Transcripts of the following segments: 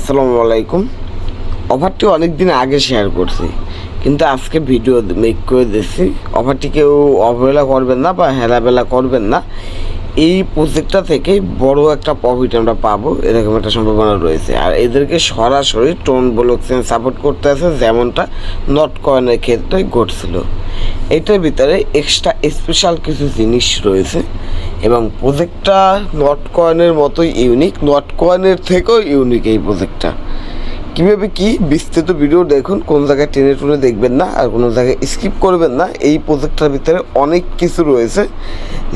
আসসালামু আলাইকুম। অফারটি অনেক দিন আগে শেয়ার করছি, কিন্তু আজকে ভিডিও মেক করে দিচ্ছি। অফারটি কেউ অবহেলা করবেন না বা হেলাবেলা করবেন না। এই প্রজেক্টটা থেকে বড় একটা প্রফিট আমরা পাবো এরকম একটা সম্ভাবনা রয়েছে। আর এদেরকে সরাসরি টোন ব্লকচেন সাপোর্ট করতে আছে, যেমনটা নট কয়েনের ক্ষেত্রে ঘটছিল। এটার ভিতরে এক্সট্রা স্পেশাল কিছু জিনিস রয়েছে এবং প্রজেক্টটা নট কয়েনের মতোই ইউনিক, নট কয়েনের থেকেও ইউনিক এই প্রজেক্টটা। কীভাবে কি বিস্তৃত ভিডিও দেখুন, কোন জায়গায় টেনে টুনে দেখবেন না আর কোনো জায়গায় স্কিপ করবেন না। এই প্রজেক্টটার ভিতরে অনেক কিছু রয়েছে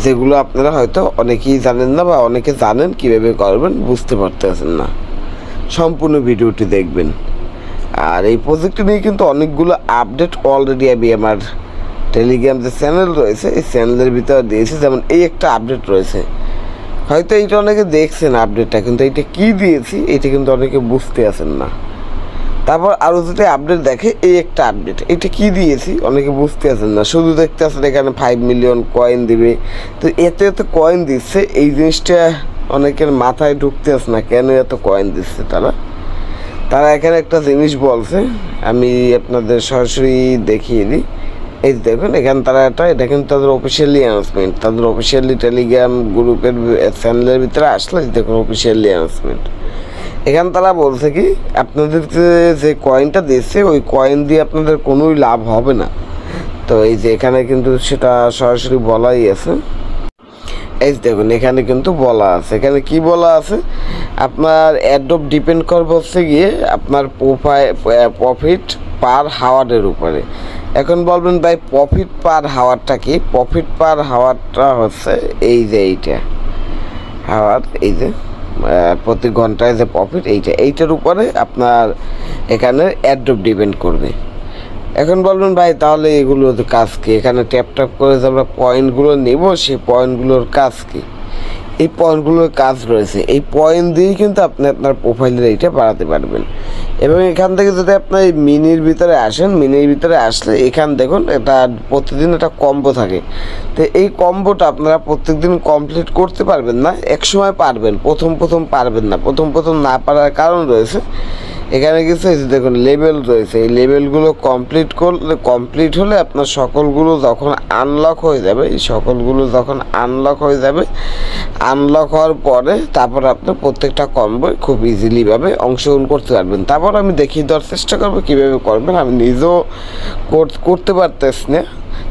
যেগুলো আপনারা হয়তো অনেকেই জানেন না বা অনেকে জানেন, কীভাবে করবেন বুঝতে পারতেছেন না। সম্পূর্ণ ভিডিওটি দেখবেন। আর এই প্রজেক্টটি নিয়ে কিন্তু অনেকগুলো আপডেট অলরেডি আমি আমার টেলিগ্রাম যে চ্যানেল রয়েছে এই চ্যানেলের ভিতরে দিয়েছি। যেমন এই একটা আপডেট রয়েছে, হয়তো এইটা অনেকে দেখছেন আপডেটটা, কিন্তু এইটা কী দিয়েছি এটা কিন্তু অনেকে বুঝতে আছেন না। তারপর আরও যদি আপডেট দেখে এই একটা আপডেট, এটা কী দিয়েছি অনেকে বুঝতে আছেন না, শুধু দেখতে আসেন এখানে 5 মিলিয়ন কয়েন দিবে। তো এত এত কয়েন দিচ্ছে, এই জিনিসটা অনেকের মাথায় ঢুকতে আসে না, কেন এত কয়েন দিচ্ছে তারা এখানে একটা জিনিস বলছে, আমি আপনাদের সরাসরি দেখিয়ে দিই। এই দেখুন এখানে তারা এটা কিন্তু তাদের অফিসিয়ালি অ্যানাউন্সমেন্ট, তাদের অফিসিয়ালি টেলিগ্রাম গ্রুপের চ্যানেলের ভিতরে আসলে দেখুন অফিসিয়ালি অ্যানাউন্সমেন্ট। এখানে তারা বলছে কি, আপনাদেরকে যে কয়েনটা দিচ্ছে ওই কয়েন দিয়ে আপনাদের কোনোই লাভ হবে না। তো এই যে এখানে কিন্তু সেটা সরাসরি বলাই আছে। এই দেখুন এখানে কিন্তু বলা আছে, এখানে কি বলা আছে, আপনার অ্যাডপ ডিপেন্ড করবে হচ্ছে গিয়ে আপনার প্রফিট পার হাওয়ারের উপরে। এখন বলবেন ভাই প্রফিট পার হাওয়ারটা কি? প্রফিট পার হাওয়ারটা হচ্ছে এই যে এইটা হাওয়ার, এই যে প্রতি ঘন্টায় যে প্রফিট এইটার উপরে আপনার এখানে অ্যাডপ ডিপেন্ড করবে। এখন বলবেন ভাই তাহলে এগুলো কাজ কি? এখানে ট্যাপ ট্যাপ করে যে আমরা পয়েন্টগুলো নেব, সেই পয়েন্টগুলোর কাজ কি? এই পয়েন্টগুলোর কাজ রয়েছে, এই পয়েন্ট দিয়েই কিন্তু আপনি আপনার প্রোফাইলের এইটা বাড়াতে পারবেন। এবং এখান থেকে যদি আপনি মিনির ভিতরে আসেন, মিনির ভিতরে আসলে এখান দেখুন এটা প্রতিদিন একটা কম্বো থাকে। তো এই কম্বোটা আপনারা প্রত্যেকদিন কমপ্লিট করতে পারবেন না, একসময় পারবেন, প্রথম পারবেন না। প্রথম না পারার কারণ রয়েছে, এখানে কিছু দেখুন লেভেল রয়েছে, এই লেভেলগুলো কমপ্লিট হলে আপনার সকলগুলো যখন আনলক হয়ে যাবে, এই সকলগুলো যখন আনলক হয়ে যাবে, আনলক হওয়ার পরে তারপর আপনি প্রত্যেকটা কম্বোয় খুব ইজিলিভাবে অংশগ্রহণ করতে পারবেন। তারপর আমি দেখিয়ে দেওয়ার চেষ্টা করবো কীভাবে করবেন। আমি নিজেও করতে পারতেছি না,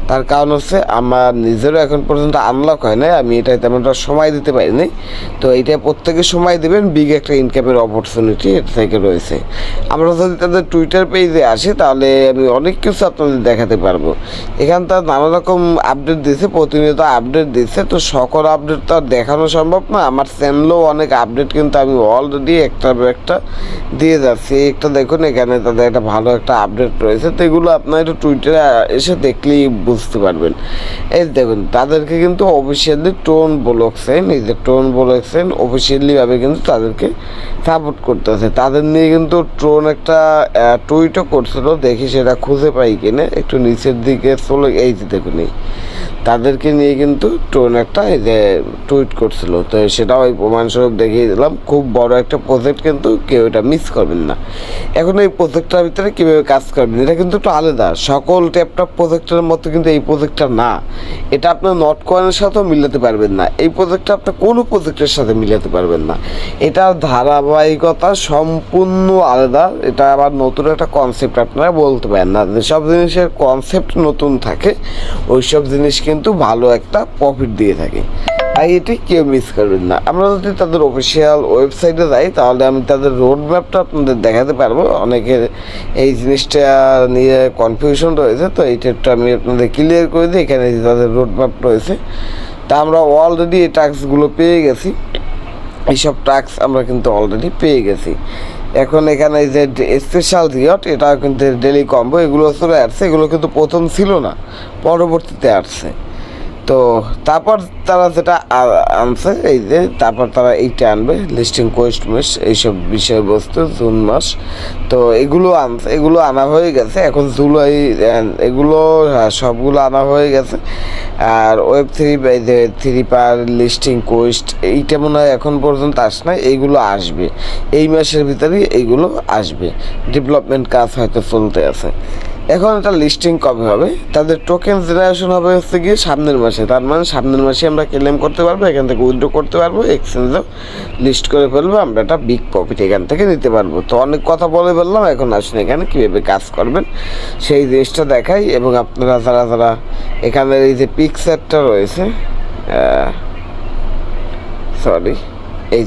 তার কারণ হচ্ছে আমার নিজেরও এখন পর্যন্ত আনলক হয় নাই, আমি এটা তেমনটা সময় দিতে পারিনি। তো এইটা প্রত্যেকে সময় দেবেন, বিগ একটা ইনকামের অপরচুনিটি এর থেকে রয়েছে। আমরা যদি তাদের টুইটার পেজে আসি তাহলে আমি অনেক কিছু আপনাদের দেখাতে পারবো। এখান তার নানা রকম আপডেট দিচ্ছে, প্রতিনিয়ত আপডেট দিচ্ছে। তো সকল আপডেট তো আর দেখানো সম্ভব না, আমার চ্যানেলেও অনেক আপডেট কিন্তু আমি অলরেডি একটা দিয়ে যাচ্ছি। একটা দেখুন এখানে তাদের একটা ভালো একটা আপডেট রয়েছে, তো এগুলো আপনার একটু টুইটারে এসে দেখলেই বুঝতে পারবেন। এই দেখুন তাদেরকে কিন্তু অফিসিয়ালি টোন ব্লকচেন, এই যে টোন ব্লকচেন অফিসিয়ালিভাবে কিন্তু তাদেরকে সাপোর্ট করতেছে। তাদের নিয়ে কিন্তু টোন একটা টুইটও করছিল, দেখি সেটা খুঁজে পাই কিনা, একটু নিচের দিকে চলে, এই যে দেখুন তাদেরকে নিয়ে কিন্তু টোন একটা এই যে টুইট করছিল। তো সেটাও ওই প্রমাণস্বরূপ দেখিয়ে দিলাম। খুব বড় একটা প্রজেক্ট, কিন্তু কেউ এটা মিস করবেন না। এখন এই প্রজেক্টটার ভিতরে কীভাবে কাজ করবেন এটা কিন্তু একটু আলাদা, সকল ট্যাপটপ প্রজেক্টের মতো কিন্তু এই প্রজেক্টটা না। এটা আপনার নট কয়েনের সাথেও মিলাতে পারবেন না, এই প্রজেক্টটা আপনার কোনো প্রজেক্টের সাথে মিলাতে পারবেন না। এটার ধারাবাহিকতা সম্পূর্ণ আলাদা, এটা আবার নতুন একটা কনসেপ্ট আপনারা বলতে পারেন না। যেসব জিনিসের কনসেপ্ট নতুন থাকে ওইসব জিনিস কিন্তু ভালো একটা প্রফিট দিয়ে থাকে, তাই এটি কেউ মিস করবেন না। আমরা যদি তাদের অফিসিয়াল ওয়েবসাইটে যাই তাহলে আমি তাদের রোড ম্যাপটা আপনাদের দেখাতে পারবো। অনেকের এই জিনিসটা নিয়ে কনফিউশন রয়েছে, তো এইটা আমি আপনাদের ক্লিয়ার করে দিই। এখানে তাদের রোড ম্যাপ রয়েছে, তা আমরা অলরেডি এই টাস্কগুলো পেয়ে গেছি, এইসব টাস্ক আমরা কিন্তু অলরেডি পেয়ে গেছি। এখন এখানে যে স্পেশাল রিওয়ার্ড, এটা কিন্তু ডেলি কম্বো, এগুলো চলে আসছে, এগুলো কিন্তু প্রথম ছিল না, পরবর্তীতে আসছে। তো তারপর তারা যেটা আনছে এই যে তারপর তারা এইটা আনবে লিস্টিং কোয়েস্ট মেশ এইসব বিষয়বস্তু জুন মাস। তো এগুলো আনছে, এগুলো আনা হয়ে গেছে, এখন জুলাই এগুলো সবগুলো আনা হয়ে গেছে। আর ওয়েব3 এই যে 3 পার লিস্টিং কোয়েস্ট এইটা মনে হয় এখন পর্যন্ত আসে না, এইগুলো আসবে এই মাসের ভিতরেই, এইগুলো আসবে। ডেভেলপমেন্ট কাজ হয়তো চলতে আছে। এখন এটা লিস্টিং কবে হবে, তাদের টোকেন জেনারেশন হবে হচ্ছে গিয়ে সামনের মাসে। তার মানে সামনের মাসে আমরা ক্লেম করতে পারবো, এখান থেকে উইথড্র করতে পারবো, এক্সচেঞ্জেও লিস্ট করে ফেলবো, আমরা একটা বিগ প্রফিট এখান থেকে নিতে পারবো। তো অনেক কথা বলে বললাম, এখন আসুন এখানে কীভাবে কাজ করবেন সেই জিনিসটা দেখাই। এবং আপনারা যারা এখানের এই যে পিকচারটা রয়েছে, সরি এই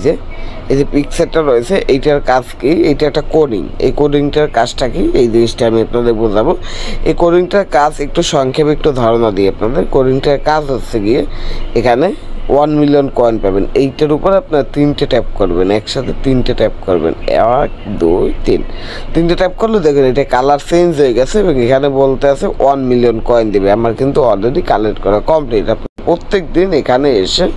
যে পিকচারটা রয়েছে, এইটার কাজ কি, এইটা একটা কোডিং, এই কোডিংটার কাজটা কি এই জিনিসটা আমি আপনাদের বোঝাবো। এই কোডিংটার কাজ একটু সংক্ষেপে একটু ধারণা দিই আপনাদের। কোডিংটার কাজ হচ্ছে গিয়ে এখানে 1 মিলিয়ন কয়েন পাবেন, এইটার উপর আপনার 3টে ট্যাপ করবেন, একসাথে 3টে ট্যাপ করবেন, 1 2 3, 3টে ট্যাপ করলে দেখবেন এটা কালার চেঞ্জ হয়ে গেছে এবং এখানে বলতে আছে 1 মিলিয়ন কয়েন দেবে। আমার কিন্তু অলরেডি কালেক্ট করা কমপ্লিট। আপনি প্রত্যেক দিন এখানে এসে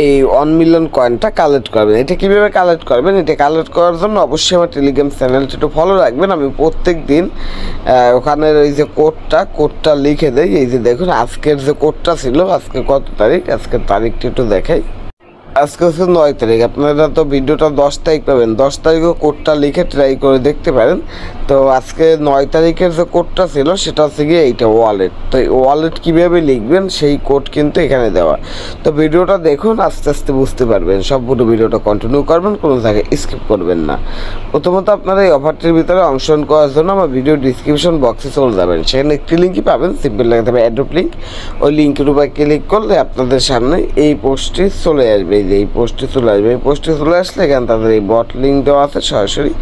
এই 1 মিলিয়ন কয়েনটা কালেক্ট করবেন। এটা কীভাবে কালেক্ট করবেন, এটা কালেক্ট করার জন্য অবশ্যই আমার টেলিগ্রাম চ্যানেলটা একটু ফলো রাখবেন। আমি প্রত্যেক দিন ওখানের এই যে কোডটা লিখে দেই। এই যে দেখুন আজকের যে কোডটা ছিল, আজকে কত তারিখ, আজকের তারিখটা একটু দেখাই। আজকে হচ্ছে 9 তারিখ, আপনারা তো ভিডিওটা 10 তারিখ পাবেন, 10 তারিখও কোডটা লিখে ট্রাই করে দেখতে পারেন। তো আজকে 9 তারিখের যে কোডটা ছিল সেটা হচ্ছে গিয়ে এইটা ওয়ালেট। তো এই ওয়ালেট কীভাবে লিখবেন সেই কোড কিন্তু এখানে দেওয়া। তো ভিডিওটা দেখুন, আস্তে আস্তে বুঝতে পারবেন। সম্পূর্ণ ভিডিওটা কন্টিনিউ করবেন, কোনো জায়গায় স্কিপ করবেন না। প্রথমত আপনারা এই অফারটির ভিতরে অংশগ্রহণ করার জন্য আমার ভিডিও ডিসক্রিপশন বক্সে চলে যাবেন, সেখানে একটি লিঙ্কই পাবেন, সিম্পল লেখা হবে অ্যাড্রপ লিঙ্ক। ওই লিঙ্কের উপর ক্লিক করলে আপনাদের সামনে এই পোস্টটি চলে আসবে। এই পোস্টে চলে আসবে, এই পোস্টে চলে আসলে এখানে তাদের এই বট লিঙ্ক দেওয়া আছে, সরাসরি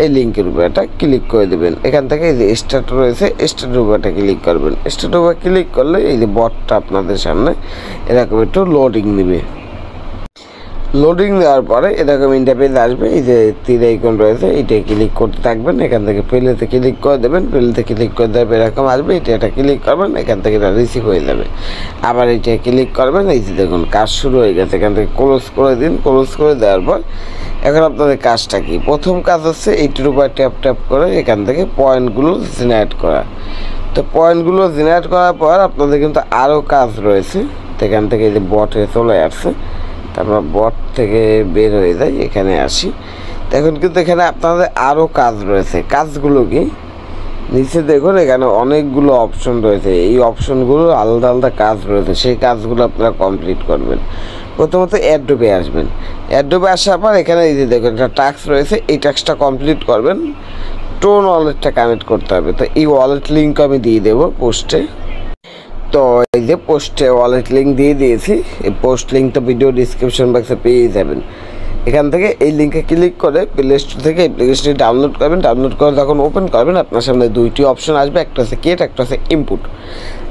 এই লিঙ্কের উপর এটা ক্লিক করে দেবেন। এখান থেকে এই যে স্টার্ট রয়েছে, স্টার্টের উপর একটা ক্লিক করবেন। স্টার্টের উপর ক্লিক করলে এই যে বটটা আপনাদের সামনে এরকম একটু লোডিং নেবে। লোডিং দেওয়ার পরে এরকম ইন্টারফেস আসবে। এই যে তীর আইকন রয়েছে, এইটাই ক্লিক করতে থাকবেন। এখান থেকে প্লেতে ক্লিক করে দেবেন, প্লেতে ক্লিক করে দেবে এরকম আসবে। এটা একটা ক্লিক করবেন, এখান থেকে এটা রিসিভ হয়ে যাবে। আবার এইটা ক্লিক করবেন, এই যে দেখুন কাজ শুরু হয়ে গেছে। এখান থেকে ক্লোজ করে দিন। ক্লোজ করে দেওয়ার পর এখন আপনাদের কাজটা কি, প্রথম কাজ হচ্ছে এইটির উপর ট্যাপ করে এখান থেকে পয়েন্টগুলো জেনারেট করা। তো পয়েন্টগুলো জেনারেট করার পর আপনাদের কিন্তু আরও কাজ রয়েছে। এখান থেকে এই যে বটে চলে আসছে, তারপর বট থেকে বের হয়ে যায়, এখানে আসি। এখন কিন্তু এখানে আপনাদের আরও কাজ রয়েছে। কাজগুলো কি, নিচে দেখুন এখানে অনেকগুলো অপশন রয়েছে। এই অপশনগুলো আলাদা আলাদা কাজ রয়েছে, সেই কাজগুলো আপনারা কমপ্লিট করবেন। প্রথমত অ্যাডোবে আসবেন। অ্যাডোবে আসার পর এখানে এই যে দেখুন একটা টাস্ক রয়েছে, এই টাস্কটা কমপ্লিট করবেন। টোন ওয়ালেটটা কানেক্ট করতে হবে। তো এই ওয়ালেট লিঙ্ক আমি দিয়ে দেবো পোস্টে। তো এই যে পোস্টে ওয়ালেট লিঙ্ক দিয়ে দিয়েছি, এই পোস্ট লিঙ্কটা ভিডিও ডিসক্রিপশন বক্সে পেয়ে যাবেন। এখান থেকে এই লিঙ্কে ক্লিক করে প্লে স্টোর থেকে অ্যাপ্লিকেশনটি ডাউনলোড করবেন। ডাউনলোড করে যখন ওপেন করবেন আপনার সামনে দুইটি অপশন আসবে, একটা হচ্ছে ক্রিয়েট, একটা হচ্ছে ইনপুট।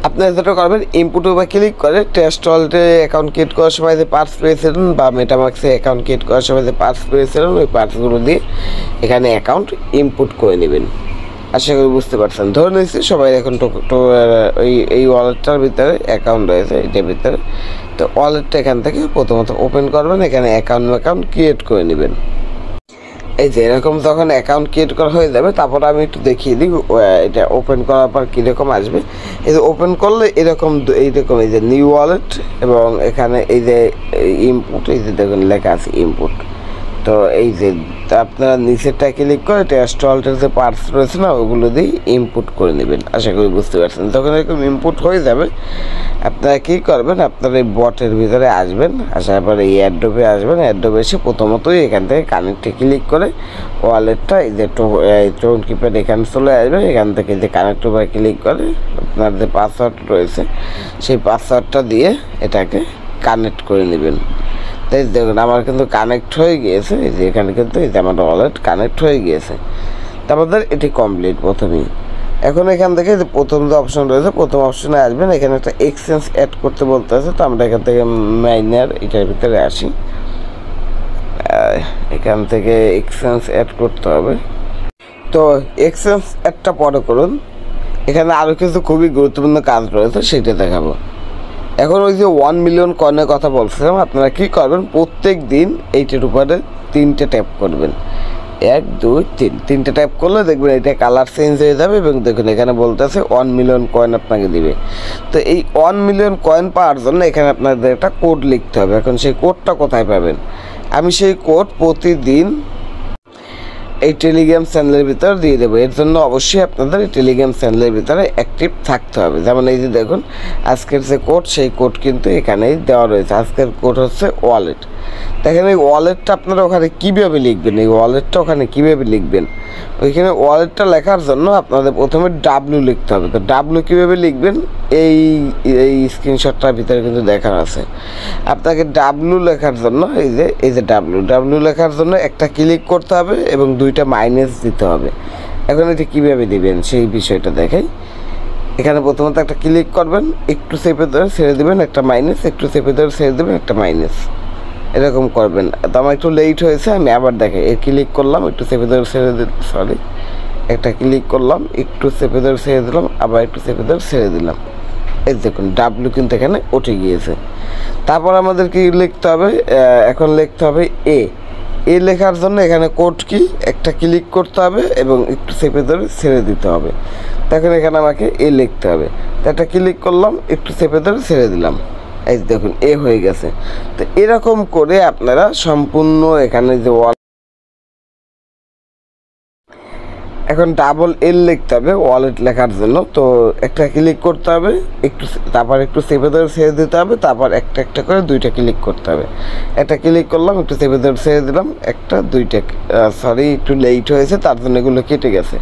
আপনারা যেটা করবেন ইনপুট উপর ক্লিক করে টেস্ট ওয়ালেটে অ্যাকাউন্ট ক্রিয়েট করার সময় যে পার্টস পেয়েছিলেন বা মেটামাক্সে অ্যাকাউন্ট ক্রিয়েট করার সময় যে পার্টস পেয়েছিলেন ওই পার্টসগুলো দিয়ে এখানে অ্যাকাউন্ট ইনপুট করে নেবেন। আশা করি বুঝতে পারছেন। ধরে নিচ্ছি সবাই এখন এই ওয়ালেটটার ভিতরে অ্যাকাউন্ট রয়েছে, এটার ভিতরে। তো ওয়ালেটটা এখান থেকে প্রথমত ওপেন করবেন, এখানে অ্যাকাউন্ট ক্রিয়েট করে নেবেন। এই যে এরকম যখন অ্যাকাউন্ট ক্রিয়েট করা হয়ে যাবে, তারপর আমি একটু দেখিয়ে দিই এটা ওপেন করার পর কীরকম আসবে। এই যে ওপেন করলে এইরকম এই যে নিউ ওয়ালেট এবং এখানে এই যে ইনপুট, এই যে দেখুন লেখা আছে ইনপুট। তো এই যে আপনারা নিচেরটা ক্লিক করে টেস্ট ওয়ালেটের যে পার্টস রয়েছে না ওগুলো দিয়ে ইনপুট করে নেবেন। আশা করি বুঝতে পারছেন। তখন এরকম ইনপুট হয়ে যাবে, আপনারা কী করবেন, আপনারা এই বটের ভিতরে আসবেন। আসার পরে এই অ্যাডোবে আসবেন। অ্যাডোবে এসে প্রথমতই এখান থেকে কানেক্টে ক্লিক করে ওয়ালেটটা এই যে টোন কিপ্যাড এখানে চলে আসবেন। এখান থেকে যে কানেক্ট উপরে ক্লিক করে আপনার যে পাসওয়ার্ড রয়েছে সেই পাসওয়ার্ডটা দিয়ে এটাকে কানেক্ট করে নেবেন। তাই দেখুন আমার কিন্তু কানেক্ট হয়ে গিয়েছে। এই যে এখানে কিন্তু এই যে আমার ওয়ালেট কানেক্ট হয়ে গিয়েছে। তারপর এটি কমপ্লিট প্রথমেই। এখন এখান থেকে যে প্রথম যে অপশন রয়েছে, প্রথম অপশনে আসবেন। এখানে একটা এক্সচেঞ্জ অ্যাড করতে বলতে আছে। তো আমরা এখান থেকে মাইনার এটার ভিতরে আসি। এখান থেকে এক্সচেঞ্জ অ্যাড করতে হবে। তো এক্সচেঞ্জ অ্যাডটা পরে করুন। এখানে আরও কিছু খুবই গুরুত্বপূর্ণ কাজ রয়েছে, সেটা দেখাবো। এখন ওই যে 1 মিলিয়ন কয়েনের কথা বলছিলাম, আপনারা কী করবেন, প্রত্যেক দিন এইটার উপরে 3টে ট্যাপ করবেন, 1 2 3, 3টে ট্যাপ করলে দেখবেন এটা কালার চেঞ্জ হয়ে যাবে এবং দেখুন এখানে বলতেছে 1 মিলিয়ন কয়েন আপনাকে দিবে। তো এই 1 মিলিয়ন কয়েন পাওয়ার জন্য এখানে আপনাদের একটা কোড লিখতে হবে। এখন সেই কোডটা কোথায় পাবেন? আমি সেই কোড প্রতিদিন এই টেলিগ্রাম চ্যানেলের ভিতরে দিয়ে দেবো। এর জন্য অবশ্যই আপনাদের এই টেলিগ্রাম চ্যানেলের ভিতরে অ্যাক্টিভ থাকতে হবে। যেমন এই যে দেখুন আজকের যে কোড, সেই কোড কিন্তু এখানেই দেওয়া রয়েছে। আজকের কোড হচ্ছে ওয়ালেট। দেখেন এই ওয়ালেটটা আপনারা ওখানে কীভাবে লিখবেন, এই ওয়ালেটটা ওখানে কীভাবে লিখবেন, ওইখানে ওয়ালেটটা লেখার জন্য আপনাদের প্রথমে ডাব্লু লিখতে হবে। তো ডাব্লু কীভাবে লিখবেন এই স্ক্রিনশটটার ভিতরে কিন্তু দেখানো আছে। আপনাকে ডাব্লু লেখার জন্য এই যে ডাব্লু লেখার জন্য একটা ক্লিক করতে হবে এবং 2টা মাইনাস দিতে হবে। এখন এটা কীভাবে দিবেন সেই বিষয়টা দেখাই। এখানে প্রথমত একটা ক্লিক করবেন, একটু চেপে ধরে ছেড়ে দেবেন একটা মাইনাস, একটু চেপে ধরে ছেড়ে দেবেন একটা মাইনাস, এরকম করবেন। তো আমার একটু লেট হয়েছে, আমি আবার দেখাই। এর ক্লিক করলাম, একটু চেপে ধরে ছেড়ে দিলাম, সরি একটা ক্লিক করলাম, একটু চেপে ধরে ছেড়ে দিলাম, আবার একটু চেপে ধরে ছেড়ে দিলাম। এই দেখুন ডাব্লু কিন্তু এখানে উঠে গিয়েছে। তারপর আমাদের কি লিখতে হবে, এখন লিখতে হবে এ লেখার জন্য এখানে কোড কি একটা ক্লিক করতে হবে এবং একটু চেপে ধরে ছেড়ে দিতে হবে। তখন এখানে আমাকে এ লিখতে হবে। তো একটা ক্লিক করলাম, একটু চেপে ধরে ছেড়ে দিলাম, এই দেখুন এ হয়ে গেছে। তো এরকম করে আপনারা সম্পূর্ণ এখানে যে এখন ডাবল এল লিখতে হবে ওয়ালেট লেখার জন্য। তো একটা ক্লিক করতে হবে, তারপর একটু চেপে ধরে ছেড়ে দিতে হবে, তারপর একটা করে 2টা ক্লিক করতে হবে। একটা ক্লিক করলাম, একটু চেপে ধরে ছেড়ে দিলাম, 2টা, সরি একটু লেট হয়েছে তার জন্য এগুলো কেটে গেছে।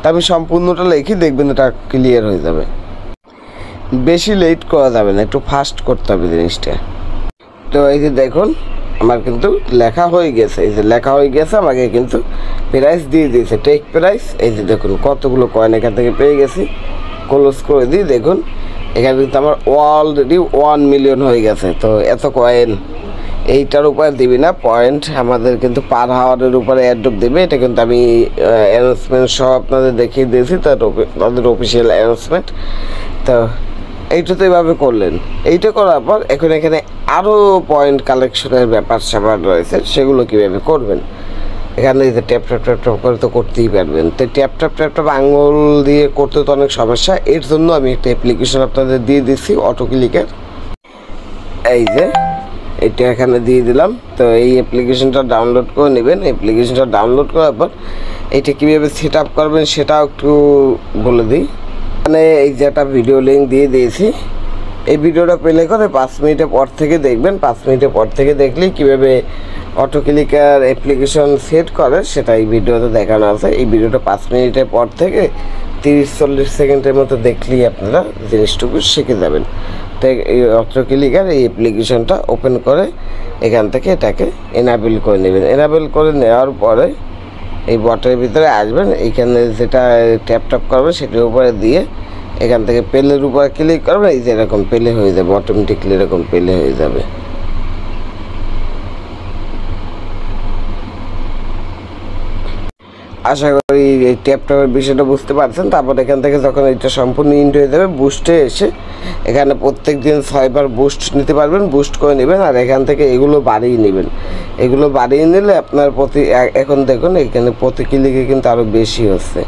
তা আমি সম্পূর্ণটা লিখি, দেখবেন এটা ক্লিয়ার হয়ে যাবে। বেশি লেট করা যাবে না, একটু ফাস্ট করতে হবে জিনিসটা। তো এই যে দেখুন আমার কিন্তু লেখা হয়ে গেছে, এই যে লেখা হয়ে গেছে, আমাকে কিন্তু প্রাইস দিয়ে দিয়েছে, টেক প্রাইস। এই যে দেখুন কতগুলো কয়েন এখান থেকে পেয়ে গেছি। ক্লোজ করে দিই, দেখুন এখানে কিন্তু আমার অলরেডি 1 মিলিয়ন হয়ে গেছে। তো এত কয়েন এইটার উপরে দিবি না, পয়েন্ট আমাদের কিন্তু পার হাওয়ারের উপরে অ্যাড্রপ দেবে। এটা কিন্তু আমি অ্যানাউন্সমেন্ট সহ আপনাদের দেখিয়ে দিয়েছি, তাদের অফিসিয়াল অ্যানাউন্সমেন্ট। তো এইটা তো এইভাবে করলেন। এইটা করার পর এখন এখানে আরও পয়েন্ট কালেকশনের ব্যাপার স্যাপার রয়েছে, সেগুলো কীভাবে করবেন। এখানে এই যে ট্যাপ করে তো করতেই পারবেন। তো ট্যাপ আঙুল দিয়ে করতে তো অনেক সমস্যা। এর জন্য আমি একটা অ্যাপ্লিকেশন আপনাদের দিয়ে দিচ্ছি, অটো ক্লিকের। এই যে এটা এখানে দিয়ে দিলাম। তো এই অ্যাপ্লিকেশনটা ডাউনলোড করে নেবেন। অ্যাপ্লিকেশনটা ডাউনলোড করার পর এইটা কীভাবে সেট আপ করবেন সেটাও একটু বলে দিই। মানে এই যে একটা ভিডিও লিঙ্ক দিয়ে দিয়েছি, এই ভিডিওটা প্লে করে 5 মিনিটের পর থেকে দেখবেন। 5 মিনিটের পর থেকে দেখলেই কীভাবে অটো ক্লিকার অ্যাপ্লিকেশন সেট করে সেটা এই ভিডিওতে দেখানো আছে। এই ভিডিওটা 5 মিনিটের পর থেকে 30-40 সেকেন্ডের মতো দেখলেই আপনারা জিনিসটুকু শিখে যাবেন। তো এই অটো ক্লিকার এই অ্যাপ্লিকেশনটা ওপেন করে এখান থেকে এটাকে এনাবেল করে নেবেন। এনাবেল করে নেওয়ার পরে এই বটের ভিতরে আসবেন, এইখানে যেটা ট্যাপ করবেন সেটার উপরে দিয়ে এখান থেকে পেলের উপরে ক্লিক করবেন। এই যে এরকম পেলে হয়ে যাবে, অটোমেটিকলি এরকম পেলে হয়ে যাবে। আশা করি এই ট্যাপের বিষয়টা বুঝতে পারছেন। তারপর এখান থেকে যখন এটা সম্পূর্ণ ইন্ড হয়ে যাবে, বুস্টে এসে এখানে প্রত্যেক দিন 6 বার বুস্ট নিতে পারবেন, বুস্ট করে নেবেন। আর এখান থেকে এগুলো বাড়িয়ে নেবেন। এগুলো বাড়িয়ে নিলে আপনার এখন দেখুন এখানে প্রতি ক্লিকে কিন্তু আরও বেশি হচ্ছে।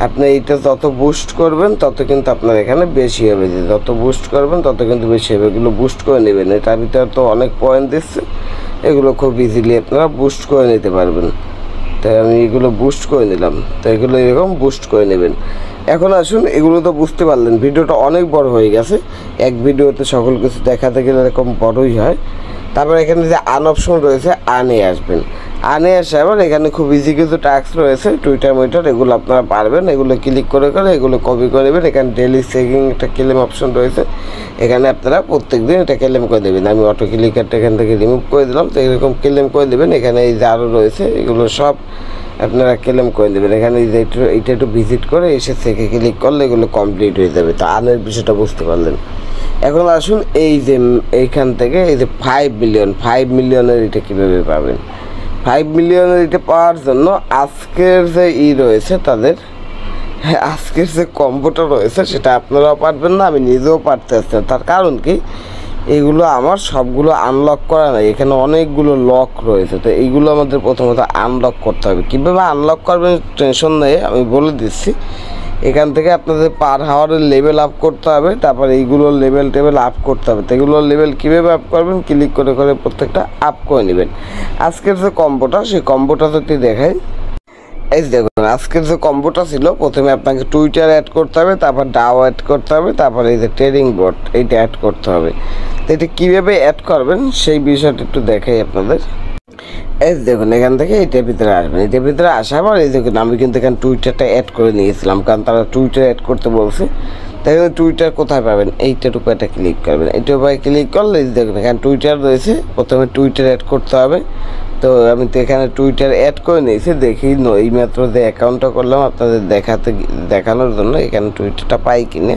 আপনি এইটা যত বুস্ট করবেন তত কিন্তু আপনার এখানে বেশি হবে, যে যত বুস্ট করবেন তত কিন্তু বেশি হবে। এগুলো বুস্ট করে নেবেন। এটার ভিতরে তো অনেক পয়েন্ট দিচ্ছে, এগুলো খুব ইজিলি আপনারা বুস্ট করে নিতে পারবেন। তাই আমি এগুলো বুস্ট করে নিলাম। তো এগুলো এরকম বুস্ট করে নেবেন। এখন আসুন, এগুলো তো বুঝতে পারলেন, ভিডিওটা অনেক বড় হয়ে গেছে। এক ভিডিওতে সকল কিছু দেখাতে গেলে এরকম বড়ই হয়। তারপর এখানে যে আন অপশন রয়েছে, আনে আসবেন। আনে আসে আবার এখানে খুব ইজি কিছু টাস্ক রয়েছে, টুইটার এগুলো আপনারা পারবেন। এগুলো ক্লিক করে এগুলো কপি করে নেবেন। এখানে ডেলি চেকিং একটা ক্লেম অপশন রয়েছে, এখানে আপনারা প্রত্যেক দিন এটা ক্লেম করে দেবেন। আমি অটো ক্লিকারটা এখান থেকে রিমুভ করে দিলাম। তো এরকম ক্লেম করে দেবেন। এখানে এই যে আরও রয়েছে, এগুলো সব আপনারা ক্লেম করে দেবেন। এখানে এই যে এইটা একটু ভিজিট করে এসে থেকে ক্লিক করলে এগুলো কমপ্লিট হয়ে যাবে। তো আনের বিষয়টা বুঝতে পারলেন। এখন আসুন, এই যে এইখান থেকে এই যে 5 মিলিয়নের এটা কীভাবে পাবেন। 5 মিলিয়নের এটা পাওয়ার জন্য আজকের যে রয়েছে তাদের, আজকের যে কম্বোটা রয়েছে সেটা আপনারাও পারবেন না, আমি নিজেও পারতে আসছি না। তার কারণ কি, এগুলো আমার সবগুলো আনলক করা নাই, এখানে অনেকগুলো লক রয়েছে। তো এইগুলো আমাদের প্রথমত আনলক করতে হবে। কীভাবে আনলক করবেন টেনশন নেই, আমি বলে দিচ্ছি। এখান থেকে আপনাদের পার হাওয়ারের লেভেল আপ করতে হবে, তারপর এইগুলোর লেভেল আপ করতে হবে। তো এগুলোর লেভেল কীভাবে আপ করবেন, ক্লিক করে করে প্রত্যেকটা আপ করে নেবেন। আজকের যে কম্বোটা, সেই কম্বোটা যদি দেখাই, এই দেখুন আজকের যে কম্বোটা ছিল, প্রথমে আপনাকে টুইটার অ্যাড করতে হবে, তারপর ডাও অ্যাড করতে হবে, তারপর এই যে ট্রেডিং বোর্ড এইটা অ্যাড করতে হবে। তো এটা কীভাবে অ্যাড করবেন সেই বিষয়টা একটু দেখাই আপনাদের। এই দেখুন এখান থেকে এইটার ভিতরে আসবেন, এটার ভিতরে আসার পর এই দেখুন আমি কিন্তু এখানে টুইটারটা অ্যাড করে নিয়েছিলাম, কারণ তারা টুইটার অ্যাড করতে বলছে। তাই টুইটার কোথায় পাবেন, এইটার উপরে একটা ক্লিক করবেন। এইটার উপরে ক্লিক করলে দেখুন এখানে টুইটার রয়েছে, প্রথমে টুইটার অ্যাড করতে হবে। তো আমি তো এখানে টুইটার অ্যাড করে নিয়েছি, দেখি এই মাত্র যে অ্যাকাউন্টটা করলাম আপনাদের দেখানোর জন্য এখানে টুইটারটা পাই কিনে।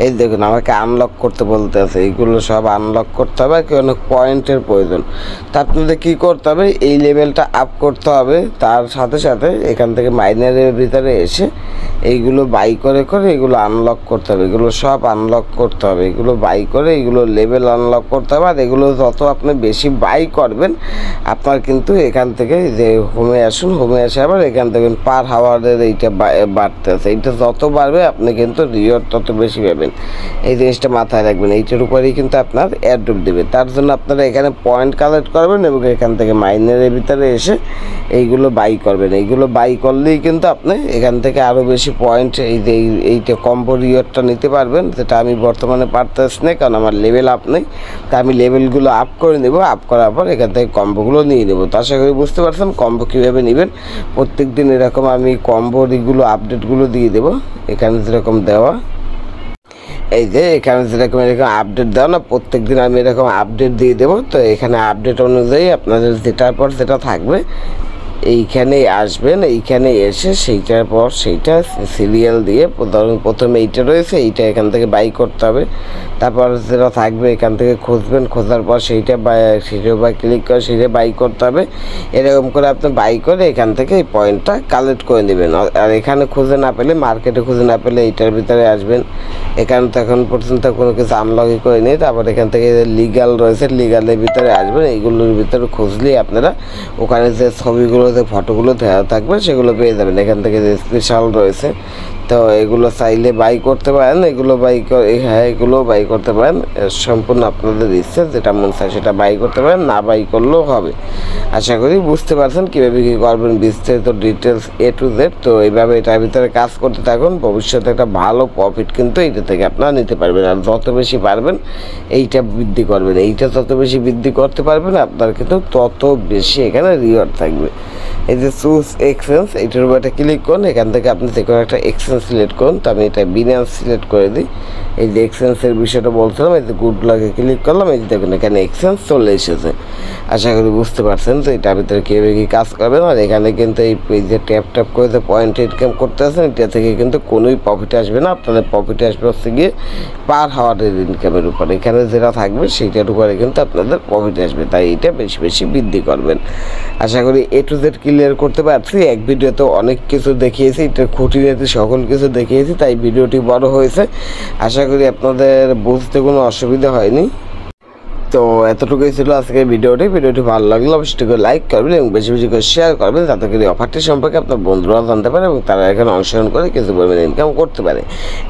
এই দেখুন আমাকে আনলক করতে বলতে আছে, এইগুলো সব আনলক করতে হবে, কি অনেক পয়েন্টের প্রয়োজন। তা আপনাদের কী করতে হবে, এই লেভেলটা আপ করতে হবে, তার সাথে সাথে এখান থেকে মাইনারের ভিতরে এসে এইগুলো বাই করে করে এগুলো আনলক করতে হবে, এগুলো সব আনলক করতে হবে, এগুলো বাই করে এগুলো লেভেল আনলক করতে হবে। আর এগুলো যত আপনি বেশি বাই করবেন আপনার কিন্তু এখান থেকে যে হোমে আসুন, হোমে আসে আবার এখান থেকে পার হাওয়ারের এইটা বাড়তে আছে, এইটা যত বাড়বে আপনি কিন্তু রিওয়ার্ড তত বেশি পাবেন। এই জিনিসটা মাথায় রাখবেন, এইটার উপরেই কিন্তু আপনার এয়ারড্রপ দেবে। তার জন্য আপনারা এখানে পয়েন্ট কালেক্ট করবেন এবং এখান থেকে মাইনারের ভিতরে এসে এইগুলো বাই করবেন। এইগুলো বাই করলেই কিন্তু আপনি এখান থেকে আরও বেশি পয়েন্ট এই যে এইটা কম্বো রিওয়ার্ডটা নিতে পারবেন, যেটা আমি বর্তমানে পারতেছি না, কারণ আমার লেভেল আপ নেই। তা আমি লেভেলগুলো আপ করে নেব, আপ করার পর এখান থেকে কম্বোগুলো নিয়ে নেব। তো আশা করি বুঝতে পারছেন কম্বো কীভাবে নেবেন। প্রত্যেক দিন এরকম আমি কম্বোর এগুলো আপডেটগুলো দিয়ে দেবো, এখানে যেরকম দেওয়া, এই যে এখানে যেরকম এরকম আপডেট দেওয়া না, প্রত্যেক দিন আমি এরকম আপডেট দিয়ে দেবো। তো এখানে আপডেট অনুযায়ী আপনাদের যেটার পর যেটা থাকবে এইখানে আসবেন, এইখানে এসে সেইটার পর সেইটা সিরিয়াল দিয়ে ধরুন প্রথমে এইটা রয়েছে, এইটা এখান থেকে বাই করতে হবে। তারপর যেটা থাকবে এখান থেকে খুঁজবেন, খোঁজার পর সেইটা বাই ক্লিক করে সেইটা বাই করতে হবে। এরকম করে আপনি বাই করে এখান থেকে এই পয়েন্টটা কালেক্ট করে নেবেন। আর এখানে খুঁজে না পেলে, মার্কেটে খুঁজে না পেলে এইটার ভিতরে আসবেন। এখানে তো এখন পর্যন্ত কোনো কিছু আনলকই করে নেই। তারপর এখান থেকে লিগাল রয়েছে, লিগালের ভিতরে আসবেন। এইগুলোর ভিতরে খুঁজলেই আপনারা ওখানে যে ছবিগুলো যে ফটোগুলো দেওয়া থাকবে সেগুলো পেয়ে যাবেন। এখান থেকে যে স্পেশাল রয়েছে, তো এগুলো চাইলে বাই করতে পারেন, এগুলো এগুলো বাই করতে পারেন, সম্পূর্ণ আপনাদের ইচ্ছে, যেটা মন চায় সেটা বাই করতে পারেন, না বাই করলেও হবে। আশা করি বুঝতে পারছেন কীভাবে কী করবেন, বিস্তারিত ডিটেলস A to Z। তো এইভাবে এটার ভিতরে কাজ করতে থাকুন, ভবিষ্যতে একটা ভালো প্রফিট কিন্তু এইটা থেকে আপনারা নিতে পারবেন। আর যত বেশি পারবেন এইটা বৃদ্ধি করবেন, এইটা যত বেশি বৃদ্ধি করতে পারবেন আপনার কিন্তু তত বেশি এখানে রিওয়ার্ড থাকবে। এই যে চুজ এক্সচেঞ্জ, এইটার উপর একটা ক্লিক করুন, এখান থেকে আপনি যে কোনো একটা এক্সচেঞ্জ সিলেক্ট করুন। তো আমি এটা বিনান্স সিলেক্ট করে দিই। এই যে এক্সচেঞ্জের বিষয়টা বলছিলাম, এই যে গুড লাগে ক্লিক করলাম, এই যে দেখুন এখানে এক্সচেঞ্জ চলে এসেছে। আশা করি বুঝতে পারছেন। তো এটার ভিতরে কীভাবে কী কাজ করবেন। আর এখানে কিন্তু এই যে ট্যাপ করে যে পয়েন্ট ইনকাম করতে আসেন, এটা থেকে কিন্তু কোনোই প্রফিট আসবে না, আপনাদের প্রফিট আসবে হচ্ছে গিয়ে পার হাওয়ারের ইনকামের উপর। এখানে যেটা থাকবে সেইটার উপরে কিন্তু আপনাদের প্রফিট আসবে, তাই এটা বেশি বেশি বৃদ্ধি করবেন। আশা করি A to Z ক্লিয়ার করতে পারছি। এক ভিডিওতে অনেক কিছু দেখিয়েছি, এটা খুঁটিনাটি সকল কিছু দেখিয়েছি, তাই ভিডিওটি বড় হয়েছে। আশা করি আপনাদের বুঝতে কোনো অসুবিধা হয়নি। তো এতটুকুই ছিল আজকের ভিডিওটি। ভালো লাগলে অবশ্যই করে লাইক করবেন এবং বেশি বেশি করে শেয়ার করবেন, যাতে করে অফারটি সম্পর্কে আপনার বন্ধুরাও জানতে পারে এবং তারা এখানে অংশগ্রহণ করে কিছু পরিমাণে ইনকাম করতে পারে।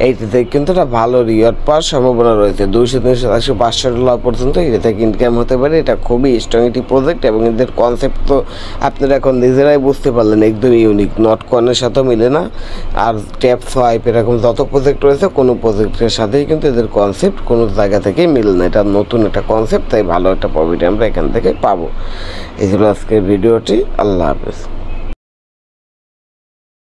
এইটা থেকে কিন্তু একটা ভালো রিওয়ার্ড পাওয়ার সম্ভাবনা রয়েছে। 200, 300, 400, $500 পর্যন্ত এটা থেকে ইনকাম হতে পারে। এটা খুবই স্ট্রং একটি প্রজেক্ট এবং এদের কনসেপ্ট তো আপনারা এখন নিজেরাই বুঝতে পারলেন, একদম ইউনিক, নট কয়েনের সাথেও মিলে না। আর ট্যাপ সোয়াইপ এরকম যত প্রজেক্ট রয়েছে কোনো প্রজেক্টের সাথেই কিন্তু এদের কনসেপ্ট কোনো জায়গা থেকেই মিলে না। এটা নতুন একটা কনসেপ্ট, তাই ভালো একটা প্রফিট আমরা এখান থেকে পাবো। এই ছিল আজকের ভিডিওটি। আল্লাহ হাফেজ।